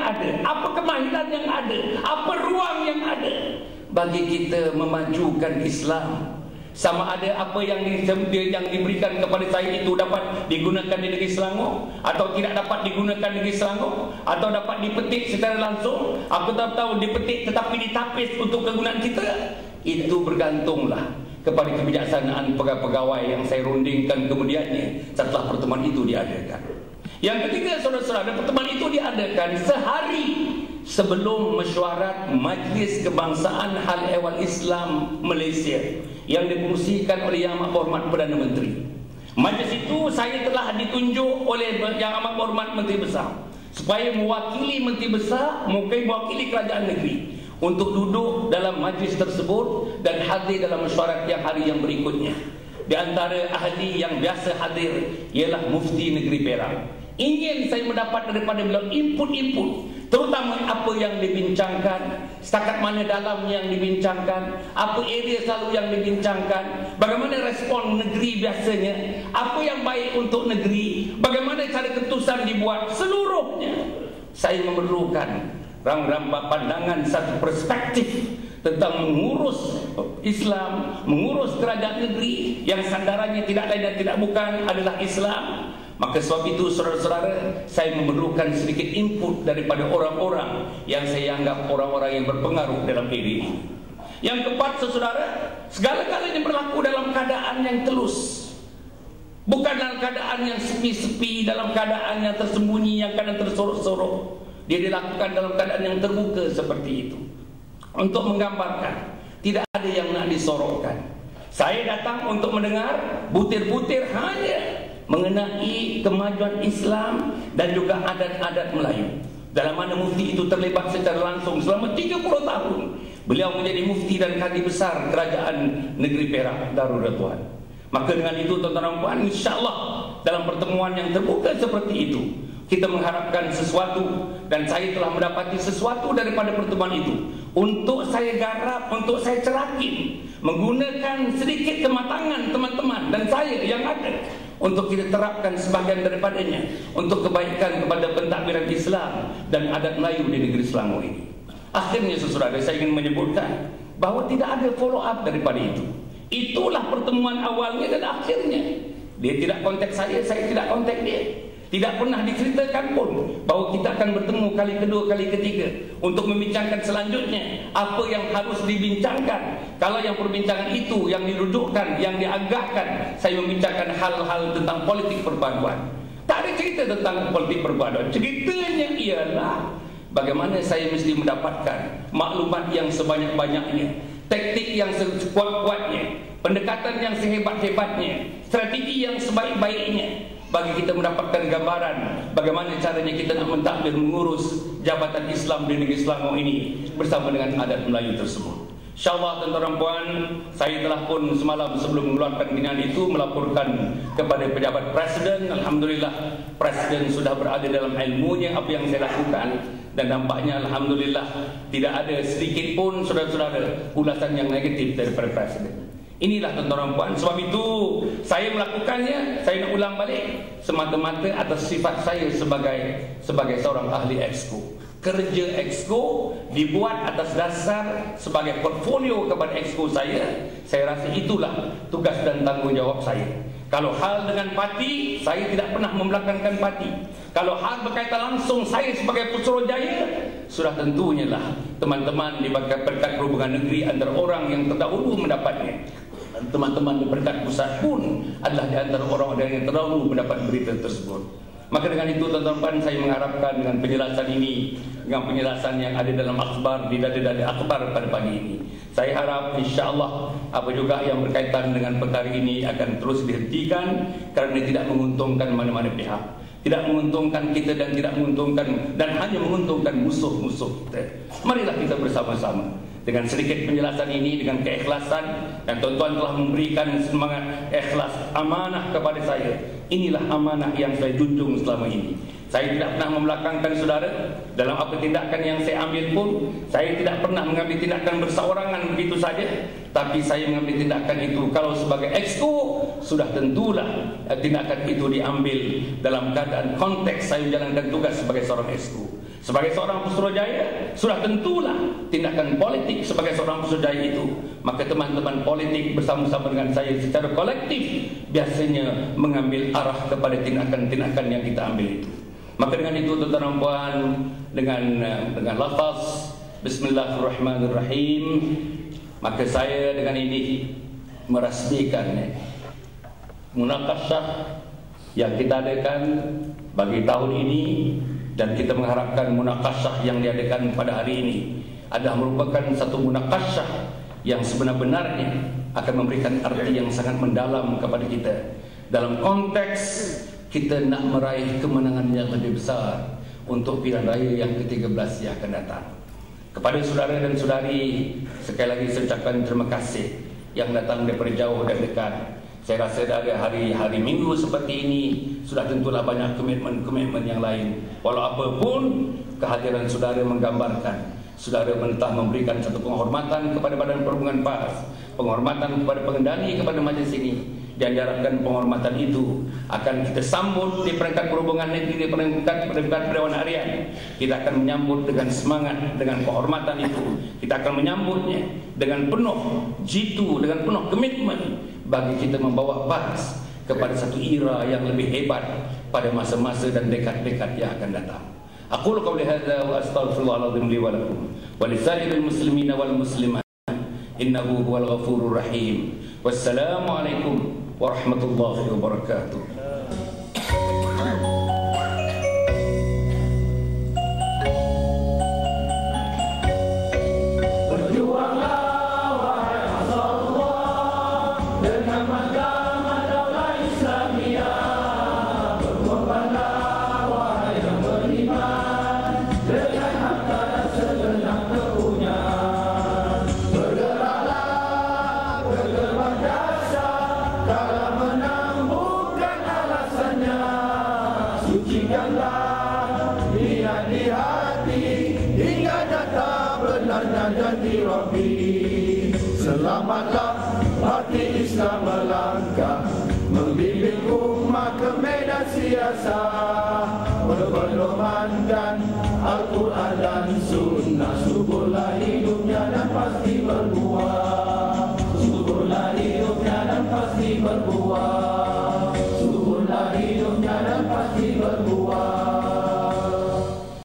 ada, apa kemahiran yang ada, apa ruang yang ada bagi kita memajukan Islam. Sama ada apa yang diberikan kepada saya itu dapat digunakan di negeri Selangor atau tidak dapat digunakan di negeri Selangor, atau dapat dipetik secara langsung, aku tak tahu dipetik tetapi ditapis untuk kegunaan kita, itu bergantunglah kepada kebijaksanaan pegawai yang saya rundingkan kemudiannya setelah pertemuan itu diadakan. Yang ketiga, saudara-saudara, pertemuan itu diadakan sehari sebelum mesyuarat Majlis Kebangsaan Hal Ehwal Islam Malaysia yang difungsikan oleh Yang Amat Berhormat Perdana Menteri. Majlis itu saya telah ditunjuk oleh Yang Amat Berhormat Menteri Besar supaya mewakili Menteri Besar, mewakili kerajaan negeri untuk duduk dalam majlis tersebut dan hadir dalam mesyuarat yang hari yang berikutnya. Di antara ahli yang biasa hadir ialah Mufti Negeri Perak. Ingin saya mendapat daripada beliau input-input, terutama apa yang dibincangkan, setakat mana dalam yang dibincangkan, apa area selalu yang dibincangkan, bagaimana respon negeri biasanya, apa yang baik untuk negeri, bagaimana cara keputusan dibuat, seluruhnya saya memerlukan pandangan satu perspektif tentang mengurus Islam, mengurus kerajaan negeri yang sandarannya tidak lain dan tidak bukan adalah Islam. Maka sebab itu, saudara-saudara, saya memerlukan sedikit input daripada orang-orang yang saya anggap orang-orang yang berpengaruh dalam diri ini. Yang keempat, saudara, segala-galanya berlaku dalam keadaan yang telus, bukan dalam keadaan yang sepi-sepi, dalam keadaan yang tersembunyi, yang kadang tersorok-sorok. Dia dilakukan dalam keadaan yang terbuka seperti itu, untuk menggambarkan tidak ada yang nak disorokkan. Saya datang untuk mendengar butir-butir hanya mengenai kemajuan Islam dan juga adat-adat Melayu, dalam mana mufti itu terlibat secara langsung selama 30 tahun. Beliau menjadi mufti dan kadi besar kerajaan negeri Perak Darul Ratuan. Maka dengan itu, tuan-tuan dan puan, insya-Allah dalam pertemuan yang terbuka seperti itu, kita mengharapkan sesuatu, dan saya telah mendapati sesuatu daripada pertemuan itu untuk saya garap, untuk saya cerakin, menggunakan sedikit kematangan teman-teman dan saya yang ada untuk kita terapkan sebahagian daripadanya untuk kebaikan kepada pentadbiran Islam dan adat Melayu di negeri Selangor ini. Akhirnya, saudara, saya ingin menyebutkan bahawa tidak ada follow up daripada itu. Itulah pertemuan awalnya dan akhirnya. Dia tidak kontak saya tidak kontak dia. Tidak pernah diceritakan pun bahawa kita akan bertemu kali kedua, kali ketiga untuk membincangkan selanjutnya apa yang harus dibincangkan. Kalau yang perbincangan itu yang didudukkan, yang diagahkan, saya membincangkan hal-hal tentang politik perpaduan. Tak ada cerita tentang politik perpaduan. Ceritanya ialah bagaimana saya mesti mendapatkan maklumat yang sebanyak-banyaknya, taktik yang sekuat-kuatnya, pendekatan yang sehebat-hebatnya, strategi yang sebaik-baiknya, bagi kita mendapatkan gambaran bagaimana caranya kita nak mentadbir mengurus jabatan Islam di negeri Selangor ini bersama dengan adat Melayu tersebut. InsyaAllah, tuan-tuan dan puan, saya telah pun semalam sebelum mengeluarkan binaan itu melaporkan kepada pejabat Presiden. Alhamdulillah, Presiden sudah berada dalam ilmunya apa yang saya lakukan, dan nampaknya Alhamdulillah tidak ada sedikit pun, saudara-saudara, ulasan yang negatif daripada Presiden. Inilah, tuan-tuan dan puan, sebab itu saya melakukannya, saya nak ulang balik, semata-mata atas sifat saya sebagai seorang ahli Exco. Kerja Exco dibuat atas dasar sebagai portfolio kepada Exco saya rasa itulah tugas dan tanggungjawab saya. Kalau hal dengan parti, saya tidak pernah membelakangkan parti. Kalau hal berkaitan langsung saya sebagai Putrajaya, sudah tentunya lah teman-teman di Berkat Perhubungan Negeri antara orang yang terdahulu mendapatnya. Teman-teman di Berkat Pusat pun adalah di antara orang-orang yang terdahulu mendapat berita tersebut. Maka dengan itu, tuan-tuan, saya mengharapkan dengan penjelasan ini, dengan penjelasan yang ada dalam akhbar, di dada-dada akhbar pada pagi ini, saya harap insya-Allah apa juga yang berkaitan dengan perkara ini akan terus dihentikan kerana tidak menguntungkan mana-mana pihak. Tidak menguntungkan kita dan tidak menguntungkan, dan hanya menguntungkan musuh-musuh kita. Marilah kita bersama-sama dengan sedikit penjelasan ini, dengan keikhlasan, dan tuan-tuan telah memberikan semangat ikhlas amanah kepada saya. Inilah amanah yang saya junjung selama ini. Saya tidak pernah membelakangkan saudara dalam apa tindakan yang saya ambil pun. Saya tidak pernah mengambil tindakan berseorangan begitu saja. Tapi saya mengambil tindakan itu kalau sebagai exco, sudah tentulah tindakan itu diambil dalam keadaan konteks saya menjalankan tugas sebagai seorang exco. Sebagai seorang Putrajaya, sudah tentulah tindakan politik sebagai seorang Putrajaya itu. Maka teman-teman politik bersama-sama dengan saya secara kolektif biasanya mengambil arah kepada tindakan-tindakan yang kita ambil itu. Maka dengan itu tuan-tuan dan puan, dengan lafaz Bismillahirrahmanirrahim, maka saya dengan ini merasmikan munakasyah yang kita adakan bagi tahun ini. Dan kita mengharapkan munakasyah yang diadakan pada hari ini adalah merupakan satu munakasyah yang sebenar-benarnya akan memberikan arti yang sangat mendalam kepada kita dalam konteks kita nak meraih kemenangan yang lebih besar untuk pilihan raya yang ke-13 yang akan datang. Kepada saudara dan saudari, sekali lagi saya ucapkan terima kasih yang datang daripada jauh dan dekat. Saya rasa dari hari-hari minggu seperti ini sudah tentulah banyak komitmen-komitmen yang lain. Walau apapun, kehadiran saudara menggambarkan saudara telah memberikan satu penghormatan kepada Badan Perhubungan PAS, penghormatan kepada pengendali kepada majlis ini. Dan diharapkan penghormatan itu akan kita sambut di peringkat perhubungan negeri, di peringkat Dewan Harian. Kita akan menyambut dengan semangat, dengan penghormatan itu. Kita akan menyambutnya dengan penuh jitu, dengan penuh komitmen bagi kita membawa PAS kepada satu era yang lebih hebat pada masa-masa dan dekad-dekad yang akan datang. Aqulu qawli hadza wa astaghfirullahaladzim li wa lakum wa lisairil muslimina wal muslimat innahu huwal ghafurur rahim. Wassalamualaikum warahmatullahi wabarakatuh. Selamatlah hati Islam melangkah, membimbing umat ke medan siasah, berpedoman dan Al-Quran dan Sunnah, suburlah hidup